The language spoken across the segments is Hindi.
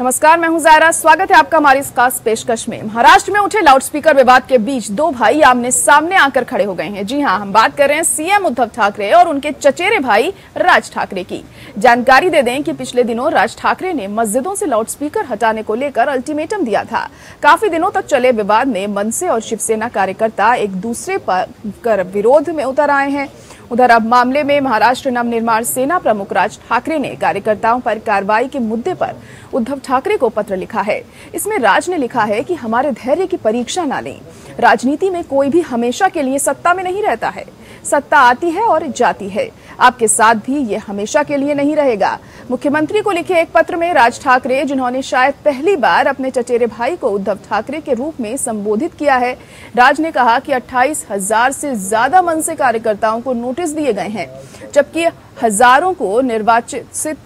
नमस्कार, मैं हूं ज़ायरा। स्वागत है आपका हमारी इस खास पेशकश में। महाराष्ट्र में उठे लाउडस्पीकर विवाद के बीच दो भाई आमने सामने आकर खड़े हो गए हैं। जी हां, हम बात कर रहे हैं सीएम उद्धव ठाकरे और उनके चचेरे भाई राज ठाकरे की। जानकारी दे दें कि पिछले दिनों राज ठाकरे ने मस्जिदों से लाउडस्पीकर हटाने को लेकर अल्टीमेटम दिया था। काफी दिनों तक चले विवाद में मनसे और शिवसेना कार्यकर्ता एक दूसरे पर विरोध में उतर आए हैं। उधर अब मामले में महाराष्ट्र नवनिर्माण सेना प्रमुख राज ठाकरे ने कार्यकर्ताओं पर कार्रवाई के मुद्दे पर उद्धव ठाकरे को पत्र लिखा है। इसमें राज ने लिखा है कि हमारे धैर्य की परीक्षा ना लें। राजनीति में कोई भी हमेशा के लिए सत्ता में नहीं रहता है। सत्ता आती है और जाती है। आपके साथ भी ये हमेशा के लिए नहीं रहेगा। मुख्यमंत्री को लिखे एक पत्र में राज ठाकरे, जिन्होंने शायद पहली बार अपने चचेरे भाई को उद्धव ठाकरे के रूप में संबोधित किया है, राज ने कहा कि 28,000 से ज्यादा मनसे कार्यकर्ताओं को नोटिस दिए गए हैं, जबकि हजारों को निर्वाचित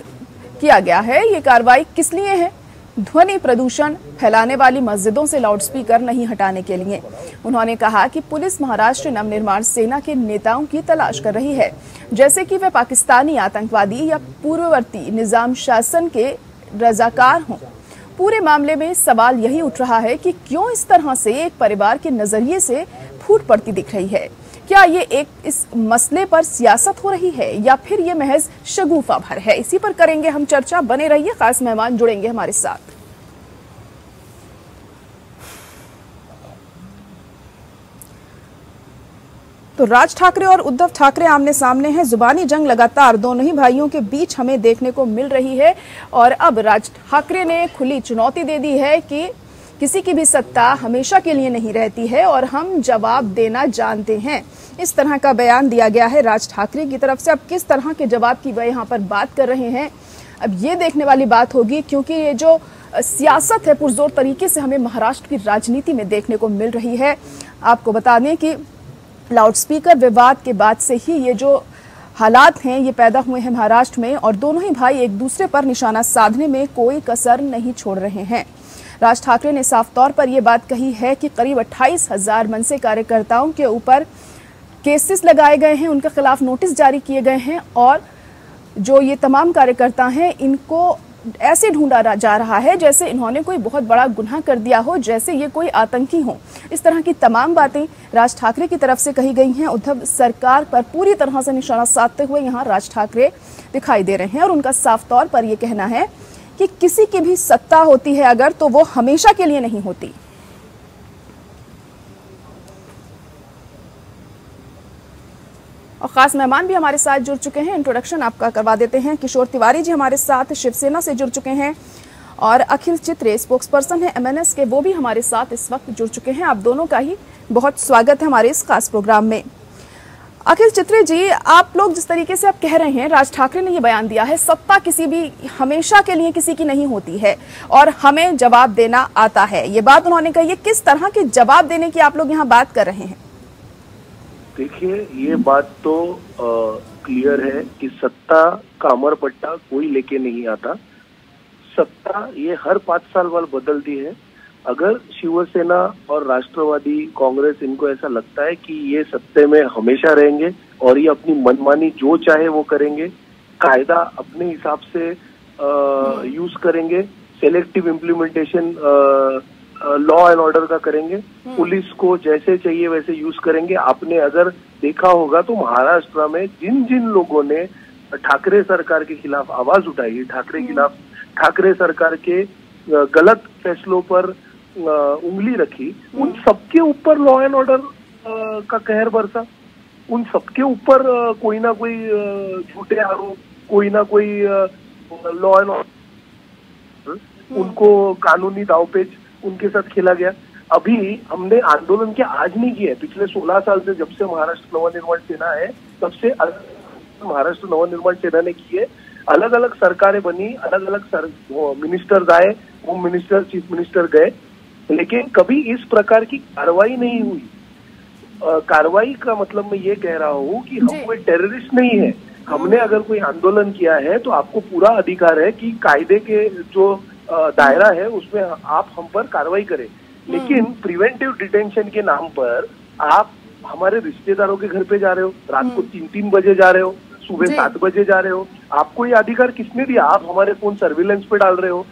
किया गया है। ये कार्रवाई किस लिए है? ध्वनि प्रदूषण फैलाने वाली मस्जिदों से लाउडस्पीकर नहीं हटाने के लिए। उन्होंने कहा कि पुलिस महाराष्ट्र नवनिर्माण सेना के नेताओं की तलाश कर रही है, जैसे कि वे पाकिस्तानी आतंकवादी या पूर्ववर्ती निजाम शासन के रजाकार हों। पूरे मामले में सवाल यही उठ रहा है कि क्यों इस तरह से एक परिवार के नजरिए से फूट पड़ती दिख रही है। क्या ये इस मसले पर सियासत हो रही है या फिर ये महज शगुफा भर है? इसी पर करेंगे हम चर्चा। बने रहिए, खास मेहमान जुड़ेंगे हमारे साथ। तो राज ठाकरे और उद्धव ठाकरे आमने सामने हैं। जुबानी जंग लगातार दोनों ही भाइयों के बीच हमें देखने को मिल रही है और अब राज ठाकरे ने खुली चुनौती दे दी है कि किसी की भी सत्ता हमेशा के लिए नहीं रहती है और हम जवाब देना जानते हैं। इस तरह का बयान दिया गया है राज ठाकरे की तरफ से। अब किस तरह के जवाब की वह यहाँ पर बात कर रहे हैं, अब ये देखने वाली बात होगी, क्योंकि ये जो सियासत है पुरजोर तरीके से हमें महाराष्ट्र की राजनीति में देखने को मिल रही है। आपको बता दें कि लाउडस्पीकर विवाद के बाद से ही ये जो हालात हैं ये पैदा हुए हैं महाराष्ट्र में और दोनों ही भाई एक दूसरे पर निशाना साधने में कोई कसर नहीं छोड़ रहे हैं। राज ठाकरे ने साफ तौर पर यह बात कही है कि करीब 28,000 मनसे कार्यकर्ताओं के ऊपर केसेस लगाए गए हैं, उनके खिलाफ नोटिस जारी किए गए हैं और जो ये तमाम कार्यकर्ता हैं इनको ऐसे ढूंढा जा रहा है जैसे इन्होंने कोई बहुत बड़ा गुनाह कर दिया हो, जैसे ये कोई आतंकी हो। इस तरह की तमाम बातें राज ठाकरे की तरफ से कही गई हैं। उद्धव सरकार पर पूरी तरह से निशाना साधते हुए यहाँ राज ठाकरे दिखाई दे रहे हैं और उनका साफ तौर पर यह कहना है कि किसी की भी सत्ता होती है अगर, तो वो हमेशा के लिए नहीं होती। और खास मेहमान भी हमारे साथ जुड़ चुके हैं। इंट्रोडक्शन आपका करवा देते हैं। किशोर तिवारी जी हमारे साथ शिवसेना से जुड़ चुके हैं और अखिल चित्रे स्पोक्स पर्सन है MNS के, वो भी हमारे साथ इस वक्त जुड़ चुके हैं। आप दोनों का ही बहुत स्वागत है हमारे इस खास प्रोग्राम में। अखिल चित्रे जी, आप लोग जिस तरीके से आप कह रहे हैं, राज ठाकरे ने ये बयान दिया है सत्ता किसी भी हमेशा के लिए किसी की नहीं होती है और हमें जवाब देना आता है, ये बात उन्होंने कही है। किस तरह के जवाब देने की आप लोग यहाँ बात कर रहे हैं? देखिए, ये बात तो क्लियर है कि सत्ता का अमरपट्टा कोई लेके नहीं आता। सत्ता ये हर 5 साल बाद बदलती है। अगर शिवसेना और राष्ट्रवादी कांग्रेस इनको ऐसा लगता है कि ये सत्ते में हमेशा रहेंगे और ये अपनी मनमानी जो चाहे वो करेंगे, कायदा अपने हिसाब से यूज करेंगे, selective implementation law and order का करेंगे, पुलिस को जैसे चाहिए वैसे यूज करेंगे। आपने अगर देखा होगा तो महाराष्ट्र में जिन जिन लोगों ने ठाकरे सरकार के खिलाफ आवाज उठाई, ठाकरे सरकार के गलत फैसलों पर उंगली रखी, उन सबके ऊपर लॉ एंड ऑर्डर का कहर बरसा। उन सबके ऊपर कोई ना कोई झूठे आरोप, कोई ना कोई लॉ एंड ऑर्डर, उनको कानूनी दावपेच उनके साथ खेला गया। अभी हमने आंदोलन क्या आज नहीं किया है, पिछले 16 साल से, जब से महाराष्ट्र नवनिर्माण सेना है तब से महाराष्ट्र नवनिर्माण सेना ने किए। अलग अलग सरकारें बनी, अलग अलग मिनिस्टर्स आए, होम मिनिस्टर, चीफ मिनिस्टर गए, लेकिन कभी इस प्रकार की कार्रवाई नहीं हुई। कार्रवाई का मतलब मैं ये कह रहा हूँ कि हम कोई टेररिस्ट नहीं है। हमने अगर कोई आंदोलन किया है तो आपको पूरा अधिकार है कि कायदे के जो दायरा है उसमें आप हम पर कार्रवाई करें, लेकिन प्रिवेंटिव डिटेंशन के नाम पर आप हमारे रिश्तेदारों के घर पे जा रहे हो, रात को 3-3 बजे जा रहे हो, सुबह 7 बजे जा रहे हो, आपको ये अधिकार किसने दिया? आप हमारे फोन सर्विलेंस पे डाल रहे हो।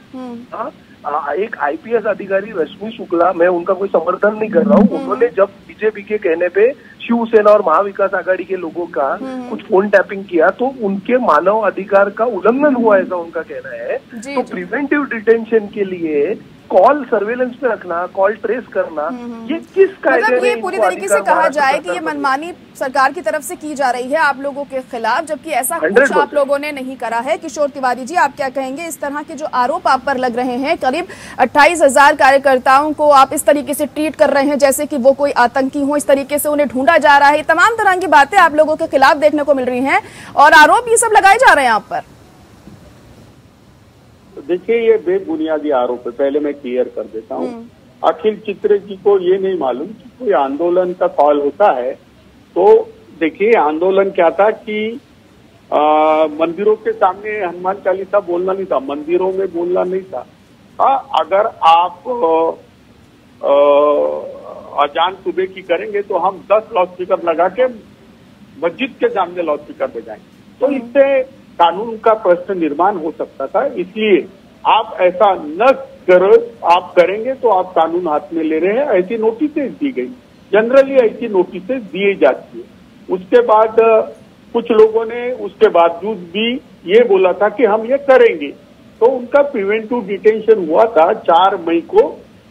हाँ, एक आईपीएस अधिकारी रश्मि शुक्ला, मैं उनका कोई समर्थन नहीं कर रहा हूँ, उन्होंने जब बीजेपी के कहने पे शिवसेना और महाविकास आघाड़ी के लोगों का कुछ फोन टैपिंग किया तो उनके मानव अधिकार का उल्लंघन हुआ, ऐसा उनका कहना है। तो प्रिवेंटिव डिटेंशन के लिए कॉल सर्वेलेंस पे रखना, कॉल ट्रेस करना, ये किस कायदे मतलब ये पूरी तरीके से कहा जाए कि ये मनमानी सरकार की तरफ से की जा रही है आप लोगों के खिलाफ, जबकि ऐसा कुछ आप लोगों ने नहीं करा है। किशोर तिवारी जी, आप क्या कहेंगे? इस तरह के जो आरोप आप पर लग रहे हैं, करीब 28,000 कार्यकर्ताओं को आप इस तरीके से ट्रीट कर रहे हैं जैसे कि वो कोई आतंकी हो, इस तरीके से उन्हें ढूंढा जा रहा है, तमाम तरह की बातें आप लोगों के खिलाफ देखने को मिल रही हैं और आरोप ये सब लगाए जा रहे हैं आप पर। देखिए, ये बेबुनियादी आरोप है, पहले मैं क्लियर कर देता हूँ। अखिल चित्रे जी को ये नहीं मालूम कि कोई आंदोलन का कॉल होता है। तो देखिए, आंदोलन क्या था कि मंदिरों के सामने हनुमान चालीसा बोलना नहीं था, मंदिरों में बोलना नहीं था। अगर आप अजान सुबह की करेंगे तो हम 10 लाउडस्पीकर लगा के मस्जिद के सामने लाउडस्पीकर बजाएंगे, तो इससे कानून का प्रश्न निर्माण हो सकता था। इसलिए आप ऐसा न करो, आप करेंगे तो आप कानून हाथ में ले रहे हैं। ऐसी नोटिसेज दी गई, जनरली ऐसी नोटिसेज दिए जाती है। उसके बाद कुछ लोगों ने उसके बावजूद भी ये बोला था कि हम ये करेंगे, तो उनका प्रिवेंटिव डिटेंशन हुआ था 4 मई को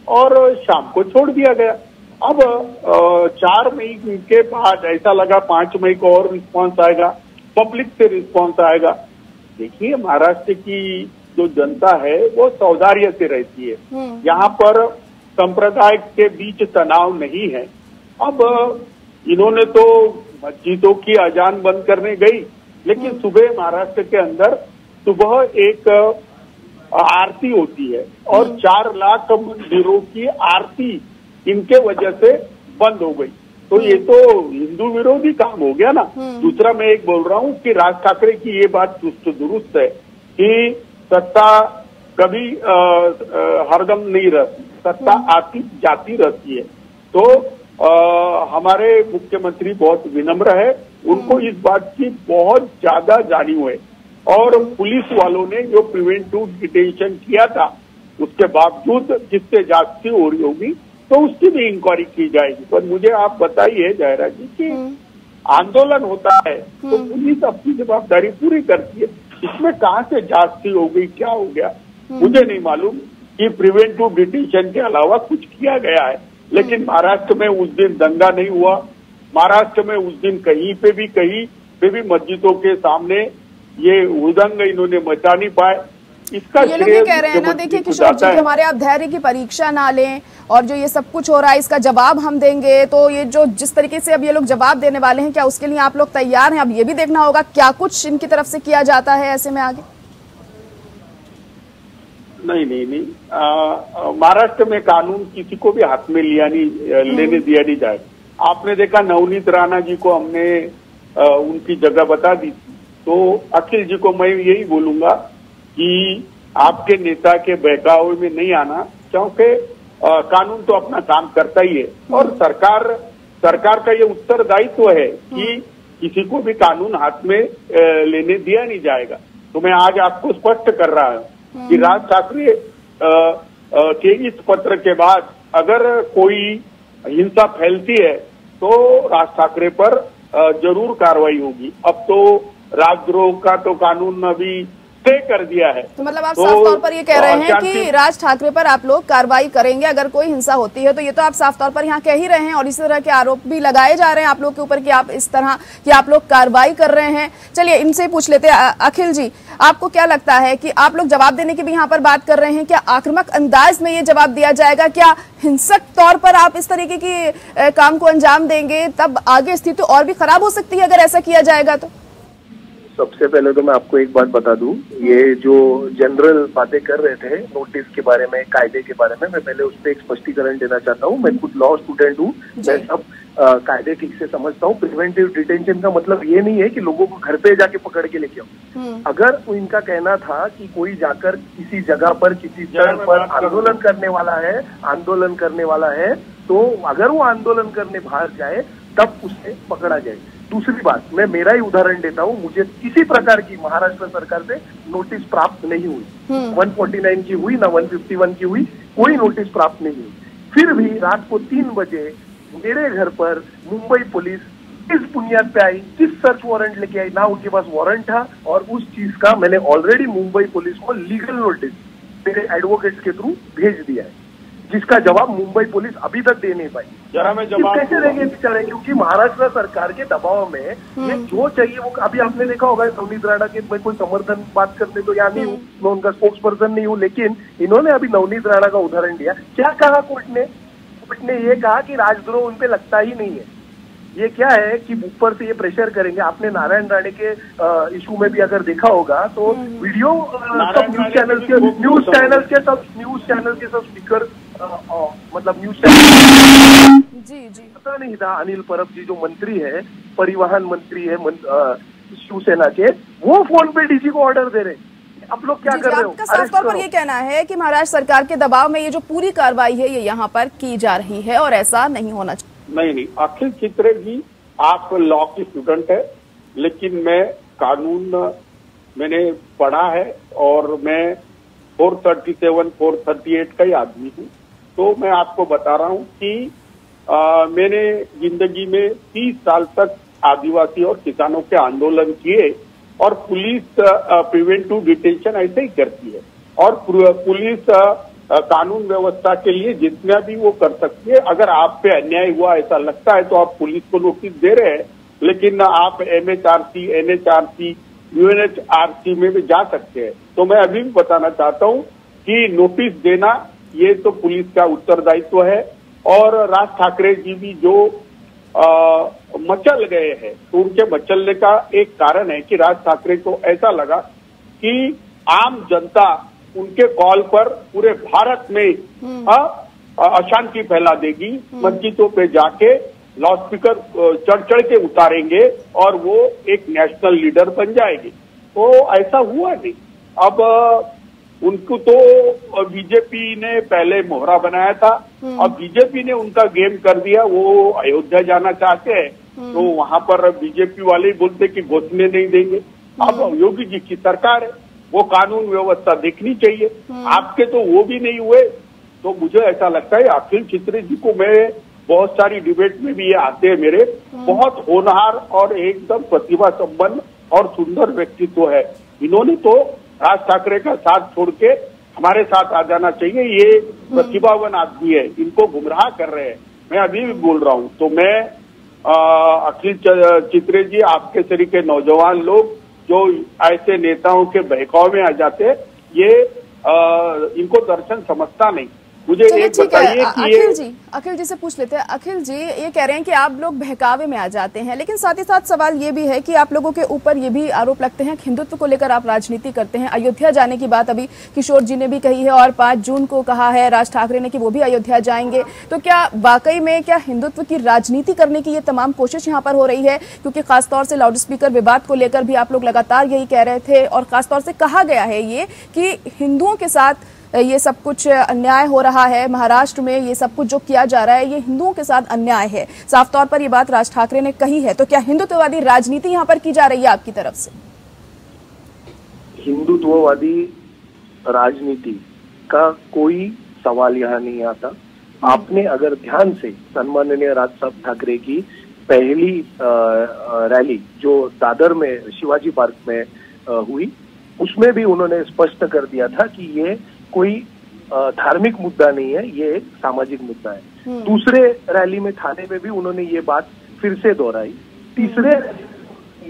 और शाम को छोड़ दिया गया। अब 4 मई के बाद ऐसा लगा 5 मई को और रिस्पांस आएगा, पब्लिक से रिस्पांस आएगा। देखिए, महाराष्ट्र की जो जनता है वो सौदार्य से रहती है, यहाँ पर संप्रदाय के बीच तनाव नहीं है। अब इन्होंने तो मस्जिदों की अजान बंद करने गई, लेकिन सुबह महाराष्ट्र के अंदर सुबह एक आरती होती है और 4 लाख मंदिरों की आरती इनके वजह से बंद हो गई। तो ये तो हिंदू विरोधी काम हो गया ना। दूसरा, मैं एक बोल रहा हूँ कि राज ठाकरे की ये बात चुस्त दुरुस्त है कि सत्ता कभी हरदम नहीं रहती, सत्ता आती जाती रहती है। तो हमारे मुख्यमंत्री बहुत विनम्र है, उनको इस बात की बहुत ज्यादा जानियो है। और पुलिस वालों ने जो प्रिवेंटिव डिटेंशन किया था, उसके बावजूद जिससे जांच हो रही होगी तो उसकी भी इंक्वायरी की जाएगी। पर मुझे आप बताइए जायरा जी कि आंदोलन होता है तो पुलिस अपनी जवाबदारी पूरी करती है, इसमें कहाँ से जांच हो गई, क्या हो गया मुझे नहीं मालूम कि प्रिवेंटिव डिटेंशन के अलावा कुछ किया गया है। लेकिन महाराष्ट्र में उस दिन दंगा नहीं हुआ, महाराष्ट्र में उस दिन कहीं पे भी मस्जिदों के सामने ये हुदंग इन्होंने मचा नहीं पाए। इसका ये लोग ये कह रहे हैं ना, देखिए किशोर जी, हमारे आप धैर्य की परीक्षा ना लें और जो ये सब कुछ हो रहा है इसका जवाब हम देंगे। तो ये जो जिस तरीके से अब ये लोग जवाब देने वाले हैं, क्या उसके लिए आप लोग तैयार हैं? अब ये भी देखना होगा क्या कुछ इनकी तरफ से किया जाता है ऐसे में आगे। नहीं, महाराष्ट्र में कानून किसी को भी हाथ में लेने दिया नहीं जाए। आपने देखा नवनीत राणा जी को हमने उनकी जगह बता दी थी। तो अखिल जी को मैं यही बोलूंगा कि आपके नेता के बहकावे में नहीं आना, क्योंकि कानून तो अपना काम करता ही है और सरकार का ये उत्तरदायित्व है कि किसी को भी कानून हाथ में लेने दिया नहीं जाएगा। तो मैं आज आपको स्पष्ट कर रहा हूं कि राज ठाकरे के इस पत्र के बाद अगर कोई हिंसा फैलती है तो राज ठाकरे पर जरूर कार्रवाई होगी। अब तो राजद्रोह का तो कानून अभी तय कर दिया है। तो मतलब आप साफ तौर पर ये कह रहे हैं कि राज ठाकरे पर आप लोग कार्रवाई करेंगे अगर कोई हिंसा होती है। तो ये तो आप साफ तौर पर यहाँ कह ही रहे हैं और इस तरह के आरोप भी लगाए जा रहे हैं आप लोग के ऊपर कि आप इस तरह कि आप लोग कार्रवाई कर रहे हैं। चलिए इनसे पूछ लेते हैं, अखिल जी आपको क्या लगता है कि आप लोग जवाब देने की भी यहाँ पर बात कर रहे हैं, क्या आक्रामक अंदाज में ये जवाब दिया जाएगा? क्या हिंसक तौर पर आप इस तरीके की काम को अंजाम देंगे? तब आगे स्थिति और भी खराब हो सकती है अगर ऐसा किया जाएगा तो। सबसे पहले तो मैं आपको एक बात बता दूं, ये जो जनरल बातें कर रहे थे नोटिस के बारे में, कायदे के बारे में, मैं पहले उस पर एक स्पष्टीकरण देना चाहता हूं। मैं खुद लॉ स्टूडेंट हूं, मैं सब कायदे ठीक से समझता हूं। प्रिवेंटिव डिटेंशन का मतलब ये नहीं है कि लोगों को घर पे जाके पकड़ के लेके आओ। अगर इनका कहना था कि कोई जाकर किसी जगह पर किसी जगह पर आंदोलन करने वाला है तो अगर वो आंदोलन करने बाहर जाए तब उसे पकड़ा जाए। दूसरी बात, मैं मेरा ही उदाहरण देता हूँ, मुझे किसी प्रकार की महाराष्ट्र सरकार से नोटिस प्राप्त नहीं हुई। 149 की हुई ना 151 की हुई, कोई नोटिस प्राप्त नहीं हुई। फिर भी रात को 3 बजे मेरे घर पर मुंबई पुलिस किस बुनियाद पे आई, किस सर्च वारंट लेके आई, ना उनके पास वारंट था, और उस चीज का मैंने ऑलरेडी मुंबई पुलिस को लीगल नोटिस मेरे एडवोकेट्स के थ्रू भेज दिया है, जिसका जवाब मुंबई पुलिस अभी तक दे नहीं पाई। जरा मैं जवाब कैसे रहेंगे बेचारे, क्योंकि महाराष्ट्र सरकार के दबाव में ये जो चाहिए वो, अभी आपने देखा होगा नवनीत राणा के, मैं कोई समर्थन बात करने तो यहाँ नहीं हूँ, मैं उनका स्पोक्स पर्सन नहीं हूँ, लेकिन इन्होंने अभी नवनीत राणा का उदाहरण दिया। क्या कहा कोर्ट ने ये कहा कि राजद्रोह उन पे लगता ही नहीं है। ये क्या है कि ऊपर से ये प्रेशर करेंगे। आपने नारायण राणे के इशू में भी अगर देखा होगा तो वीडियो सब न्यूज चैनल के सब स्पीकर, मतलब न्यूज चैनल जी पता नहीं था, अनिल परब जी जो मंत्री है, परिवहन मंत्री है शिवसेना के, वो फोन पे डीजी को ऑर्डर दे रहे। आप लोग क्या कर रहे हो? आपका साफ तौर पर ये कहना है कि महाराष्ट्र सरकार के दबाव में ये जो पूरी कार्रवाई है ये यहाँ पर की जा रही है और ऐसा नहीं होना चाहिए। नहीं, अखिल चित्रे जी, आप लॉ की स्टूडेंट है, लेकिन मैं कानून मैंने पढ़ा है और मैं 437, 438 का ही आदमी हूँ। तो मैं आपको बता रहा हूँ कि मैंने जिंदगी में 30 साल तक आदिवासी और किसानों के आंदोलन किए, और पुलिस प्रिवेंटिव डिटेंशन ऐसे ही करती है, और पुलिस कानून व्यवस्था के लिए जितना भी वो कर सकती है। अगर आप पे अन्याय हुआ ऐसा लगता है तो आप पुलिस को नोटिस दे रहे हैं, लेकिन आप MHRC, NHRC, UNHRC में भी जा सकते हैं। तो मैं अभी भी बताना चाहता हूँ कि नोटिस देना ये तो पुलिस का उत्तरदायित्व है। और राज ठाकरे जी भी जो मचल गए हैं, तो उनके मचलने का एक कारण है कि राज ठाकरे को ऐसा लगा कि आम जनता उनके कॉल पर पूरे भारत में अशांति फैला देगी, मस्जिदों पे जाके लाउड स्पीकर चढ़ के उतारेंगे और वो एक नेशनल लीडर बन जाएंगे। तो ऐसा हुआ नहीं। अब उनको तो बीजेपी ने पहले मोहरा बनाया था, अब बीजेपी ने उनका गेम कर दिया। वो अयोध्या जाना चाहते हैं तो वहां पर बीजेपी वाले बोलते कि घुसने नहीं देंगे। अब योगी जी की सरकार है, वो कानून व्यवस्था देखनी चाहिए। आपके तो वो भी नहीं हुए। तो मुझे ऐसा लगता है अखिल चित्रे जी को, मैं बहुत सारी डिबेट में भी ये आते हैं मेरे, बहुत होनहार और एकदम प्रतिभा संपन्न और सुंदर व्यक्तित्व है। इन्होंने तो राज ठाकरे का साथ छोड़ के हमारे साथ आ जाना चाहिए। ये प्रतिभावान आदमी है, इनको गुमराह कर रहे हैं। मैं अभी भी बोल रहा हूँ। तो मैं अखिल चित्रे जी, आपके तरीके नौजवान लोग जो ऐसे नेताओं के बहकाव में आ जाते हैं, ये इनको दर्शन समझता नहीं। मुझे एक बताइए कि अखिल जी से पूछ लेते हैं। अखिल जी, ये कह रहे हैं कि आप लोग बहकावे में आ जाते हैं, लेकिन साथ ही साथ सवाल ये भी है कि आप लोगों के ऊपर ये भी आरोप लगते हैं कि हिंदुत्व को लेकर आप राजनीति करते हैं। अयोध्या जाने की बात अभी किशोर जी ने भी कही है और 5 जून को कहा है राज ठाकरे ने कि वो भी अयोध्या जाएंगे। तो क्या वाकई में क्या हिंदुत्व की राजनीति करने की ये तमाम कोशिश यहाँ पर हो रही है? क्योंकि खासतौर से लाउड स्पीकर विवाद को लेकर भी आप लोग लगातार यही कह रहे थे, और खासतौर से कहा गया है ये कि हिंदुओं के साथ ये सब कुछ अन्याय हो रहा है। महाराष्ट्र में ये सब कुछ जो किया जा रहा है ये हिंदुओं के साथ अन्याय है। साफ तौर पर ये बात राज ठाकरे ने कही है। तो क्या हिंदुत्ववादी राजनीति यहाँ पर की जा रही है आपकी तरफ से? हिंदुत्ववादी राजनीति का कोई सवाल यहाँ नहीं आता। आपने अगर ध्यान से सन्माननीय राज साहब ठाकरे की पहली रैली जो दादर में शिवाजी पार्क में हुई, उसमें भी उन्होंने स्पष्ट कर दिया था कि ये कोई धार्मिक मुद्दा नहीं है, ये एक सामाजिक मुद्दा है। दूसरे रैली में थाने में भी उन्होंने ये बात फिर से दोहराई। तीसरे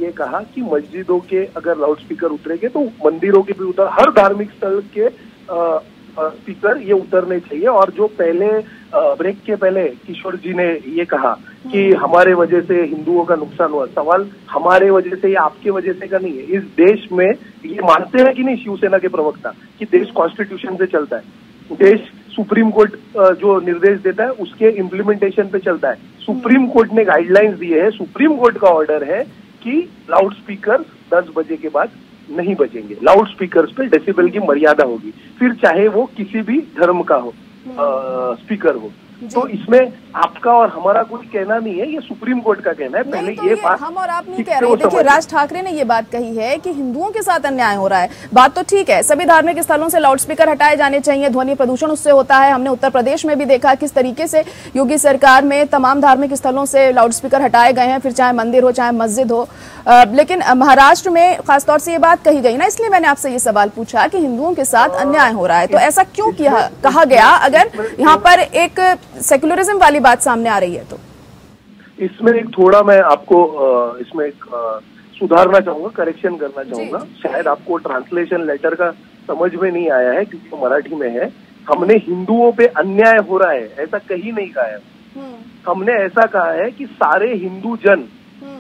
ये कहा कि मस्जिदों के अगर लाउड स्पीकर उतरेंगे तो मंदिरों के भी उतर, हर धार्मिक स्थल के स्पीकर ये उतरने चाहिए। और जो पहले ब्रेक के पहले किशोर जी ने ये कहा कि हमारे वजह से हिंदुओं का नुकसान हुआ, सवाल हमारे वजह से या आपके वजह से का नहीं है। इस देश में ये मानते हैं कि नहीं शिवसेना के प्रवक्ता कि देश कॉन्स्टिट्यूशन से चलता है, देश सुप्रीम कोर्ट जो निर्देश देता है उसके इम्प्लीमेंटेशन पे चलता है। सुप्रीम कोर्ट ने गाइडलाइंस दिए हैं, सुप्रीम कोर्ट का ऑर्डर है कि लाउड स्पीकर 10 बजे के बाद नहीं बजेंगे। लाउड स्पीकर्स पे डेसिबल की मर्यादा होगी, फिर चाहे वो किसी भी धर्म का हो स्पीकर हो। तो इसमें आपका और हमारा कोई कहना नहीं है, ये सुप्रीम कोर्ट का कहना है। पहले तो ये बात हम और आप नहीं कह रहे हैं। देखिए, राज ठाकरे ने ये बात कही है कि हिंदुओं के साथ अन्याय हो रहा है। बात तो ठीक है, सभी धार्मिक स्थलों से लाउडस्पीकर हटाए जाने चाहिए, ध्वनि प्रदूषण उससे होता है। हमने उत्तर प्रदेश में भी देखा किस तरीके से योगी सरकार में तमाम धार्मिक स्थलों से लाउडस्पीकर हटाए गए हैं, फिर चाहे मंदिर हो चाहे मस्जिद हो। लेकिन महाराष्ट्र में खासतौर से ये बात कही गई ना, इसलिए मैंने आपसे ये सवाल पूछा कि हिंदुओं के साथ अन्याय हो रहा है। तो ऐसा क्यों कहा गया अगर यहाँ पर एक सेक्युलरिज्म वाली बात सामने आ रही है? तो इसमें एक थोड़ा मैं आपको इसमें एक सुधारना चाहूंगा, करेक्शन करना चाहूंगा। शायद आपको ट्रांसलेशन लेटर का समझ में नहीं आया है क्योंकि वो मराठी में है। हमने हिंदुओं पे अन्याय हो रहा है ऐसा कहीं नहीं कहा है। हमने ऐसा कहा है कि सारे हिंदू जन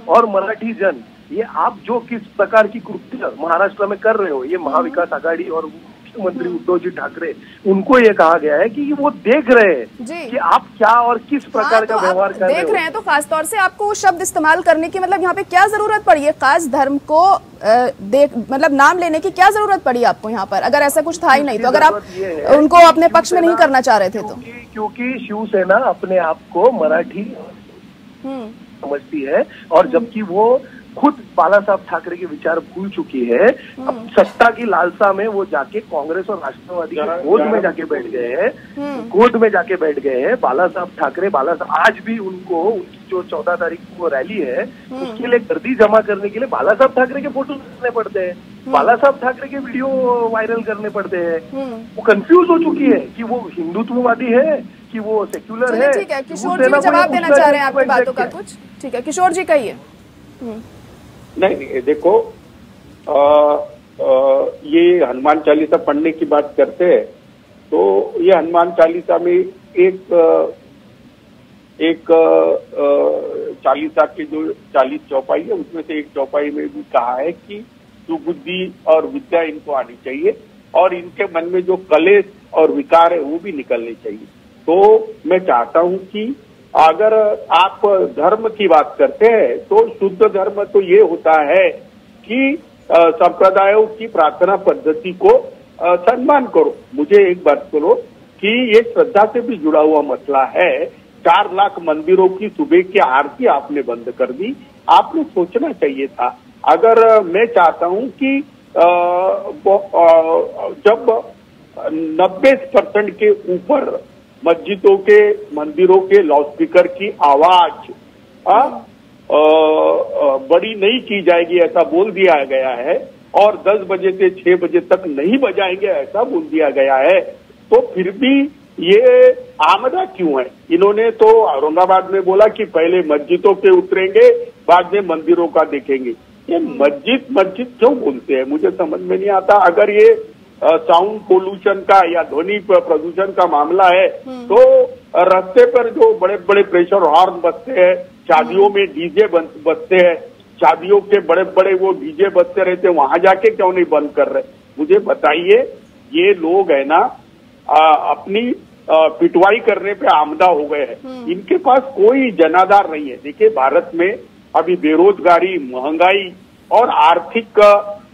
और मराठी जन, ये आप जो किस प्रकार की कृत्य महाराष्ट्र में कर रहे हो, ये महाविकास आघाड़ी और मुख्यमंत्री उद्धव जी ठाकरे, उनको ये कहा गया है कि वो देख रहे हैं कि आप क्या और किस प्रकार का व्यवहार कर रहे हो। देख रहे हैं तो खासतौर से आपको वो शब्द इस्तेमाल करने की मतलब यहाँ पे क्या जरूरत पड़ी है? खास धर्म को मतलब नाम लेने की क्या जरूरत पड़ी आपको यहाँ पर? अगर ऐसा कुछ था ही नहीं तो, अगर आप उनको अपने पक्ष में नहीं करना चाह रहे थे तो? क्योंकि शिवसेना अपने आप को मराठी समझती है और जबकि वो खुद बाला साहब ठाकरे के विचार भूल चुकी है। अब सत्ता की लालसा में वो जाके कांग्रेस और राष्ट्रवादी के गोद में जाके बैठ गए हैं। बाला साहब ठाकरे आज भी उनको उनकी जो 14 तारीख को रैली है उसके लिए गर्दी जमा करने के लिए बाला साहब ठाकरे के फोटो करने पड़ते हैं, बाला साहब ठाकरे के वीडियो वायरल करने पड़ते हैं। वो कंफ्यूज हो चुकी है कि वो हिंदुत्ववादी है कि वो सेक्युलर है। ठीक है, किशोर जी जवाब देना चाह रहे हैं आपकी बातों का कुछ? ठीक है, किशोर जी कहिए। नहीं, देखो ये हनुमान चालीसा पढ़ने की बात करते हैं तो ये हनुमान चालीसा में एक चालीसा की जो 40 चौपाई है उसमें से एक चौपाई में भी कहा है कि सुबुद्धि और विद्या इनको आनी चाहिए और इनके मन में जो कलेश और विकार है वो भी निकलने चाहिए। तो मैं चाहता हूं कि अगर आप धर्म की बात करते हैं तो शुद्ध धर्म तो ये होता है कि संप्रदायों की प्रार्थना पद्धति को सम्मान करो। मुझे एक बात सुनो कि ये श्रद्धा से भी जुड़ा हुआ मसला है। 4 लाख मंदिरों की सुबह की आरती आपने बंद कर दी, आपने सोचना चाहिए था। अगर मैं चाहता हूं कि जब 90% के ऊपर मस्जिदों के मंदिरों के लाउडस्पीकर की आवाज बड़ी नहीं की जाएगी ऐसा बोल दिया गया है और 10 बजे से 6 बजे तक नहीं बजाएंगे ऐसा बोल दिया गया है, तो फिर भी ये आमदा क्यों है? इन्होंने तो औरंगाबाद में बोला कि पहले मस्जिदों पे उतरेंगे बाद में मंदिरों का देखेंगे। ये मस्जिद क्यों बोलते हैं मुझे समझ में नहीं आता। अगर ये साउंड पोल्यूशन का या ध्वनि प्रदूषण का मामला है तो रास्ते पर जो बड़े बड़े प्रेशर हॉर्न बजते हैं, शादियों में डीजे बजते हैं, शादियों के बड़े बड़े वो डीजे बजते रहते हैं, वहां जाके क्यों नहीं बंद कर रहे? मुझे बताइए, ये लोग है ना अपनी पिटवाई करने पे आमदा हो गए हैं। इनके पास कोई जनाधार नहीं है। देखिए, भारत में अभी बेरोजगारी, महंगाई और आर्थिक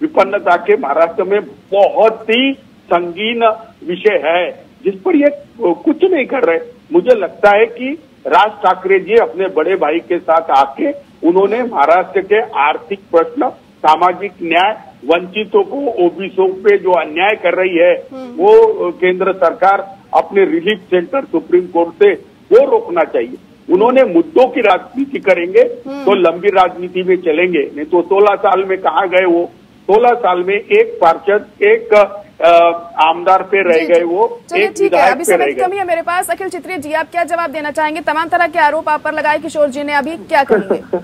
विपन्नता के महाराष्ट्र में बहुत ही संगीन विषय है जिस पर ये कुछ नहीं कर रहे। मुझे लगता है कि राज ठाकरे जी अपने बड़े भाई के साथ आके उन्होंने महाराष्ट्र के आर्थिक प्रश्न, सामाजिक न्याय, वंचितों को, ओबीसी पे जो अन्याय कर रही है वो केंद्र सरकार अपने रिलीफ सेंटर सुप्रीम कोर्ट से वो रोकना चाहिए। उन्होंने मुद्दों की राजनीति करेंगे तो लंबी राजनीति में चलेंगे, नहीं तो 16 साल में कहाँ गए वो? 16 साल में एक पार्षद, एक आमदार पे रह गए वो, एक विधायक पे रह गए। कमी है मेरे पास। अखिल चित्री जी, आप क्या जवाब देना चाहेंगे? तमाम तरह के आरोप आप पर लगाए किशोर जी ने, अभी क्या करेंगे?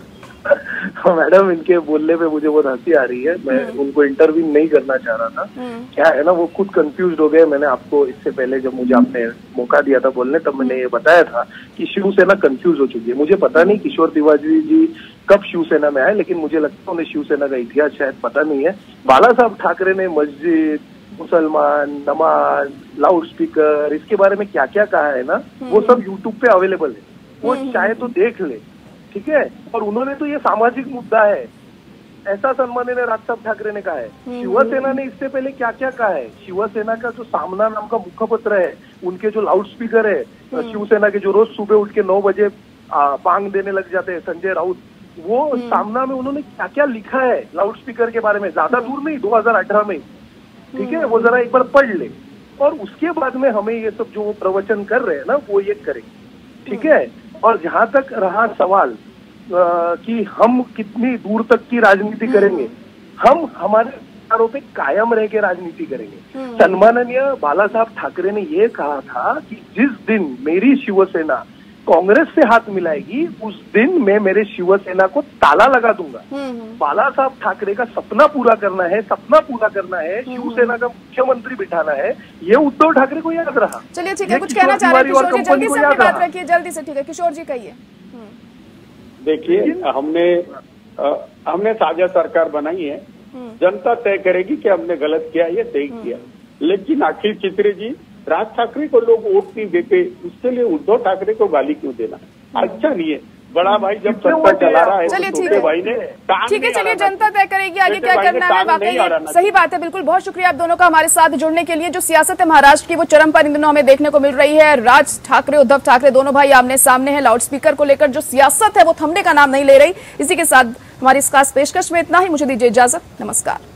मैडम, इनके बोलने पे मुझे बहुत हंसी आ रही है। मैं उनको इंटरव्यू नहीं करना चाह रहा था। क्या है ना, वो खुद कंफ्यूज हो गए। मैंने आपको इससे पहले जब मुझे आपने मौका दिया था बोलने, तब मैंने ये बताया था कि शिवसेना कंफ्यूज हो चुकी है। मुझे पता नहीं किशोर तिवारी जी कब शिवसेना में आए, लेकिन मुझे लगता है उन्हें शिवसेना का इतिहास शायद पता नहीं है। बाला साहब ठाकरे ने मस्जिद, मुसलमान, नमाज, लाउड स्पीकर, इसके बारे में क्या क्या कहा है ना, वो सब यूट्यूब पे अवेलेबल है। वो चाहे तो देख ले, ठीक है। और उन्होंने तो ये सामाजिक मुद्दा है, ऐसा सन्माननीय राजसाहेब ठाकरे ने कहा है। शिवसेना ने इससे पहले क्या क्या कहा है। शिवसेना का जो सामना नाम का मुखपत्र है, उनके जो लाउड स्पीकर है शिवसेना के, जो रोज सुबह उठ के 9 बजे बांग देने लग जाते हैं संजय राउत, वो सामना में उन्होंने क्या क्या लिखा है लाउड स्पीकर के बारे में, ज्यादा दूर नहीं, 2018 में, ठीक है, वो जरा एक बार पढ़ ले और उसके बाद में हमें ये सब जो वो प्रवचन कर रहे हैं ना वो ये करेंगे, ठीक है। और जहां तक रहा सवाल कि हम कितनी दूर तक की राजनीति करेंगे, हम हमारे विचारों पे कायम रह के राजनीति करेंगे। सन्माननीय बाला साहब ठाकरे ने ये कहा था कि जिस दिन मेरी शिवसेना कांग्रेस से हाथ मिलाएगी उस दिन मैं मेरे शिवसेना को ताला लगा दूंगा। बाला साहब ठाकरे का सपना पूरा करना है, शिवसेना का मुख्यमंत्री बिठाना है, ये उद्धव ठाकरे को याद रहा। चलिए ठीक है, कुछ कहना चाह रहे हैं किशोर जी, जल्दी से अपनी बात रखिए, जल्दी से, ठीक है किशोर जी कहिए। देखिए, हमने साझा सरकार बनाई है, जनता तय करेगी कि हमने गलत किया या सही किया, लेकिन अखिल चित्रे जी, राज ठाकरे को लोग वोट नहीं देते, उसके लिए उद्धव ठाकरे को गाली क्यों देना, अच्छा नहीं है। बड़ा भाई जब सरकार चला रहा है, चलिए छोटे भाई ने ठीक है, चलिए जनता तय करेगी आगे क्या करना है। वाकई सही बात है, बिल्कुल। बहुत शुक्रिया आप दोनों का हमारे साथ जुड़ने के लिए। जो सियासत है महाराष्ट्र की वो चरम पर इन दिनों हमें देखने को मिल रही है। राज ठाकरे, उद्धव ठाकरे दोनों भाई आमने सामने हैं। लाउड स्पीकर को लेकर जो सियासत है वो थमने का नाम नहीं ले रही। इसी के साथ हमारी इस खास पेशकश में इतना ही। मुझे दीजिए इजाजत, नमस्कार।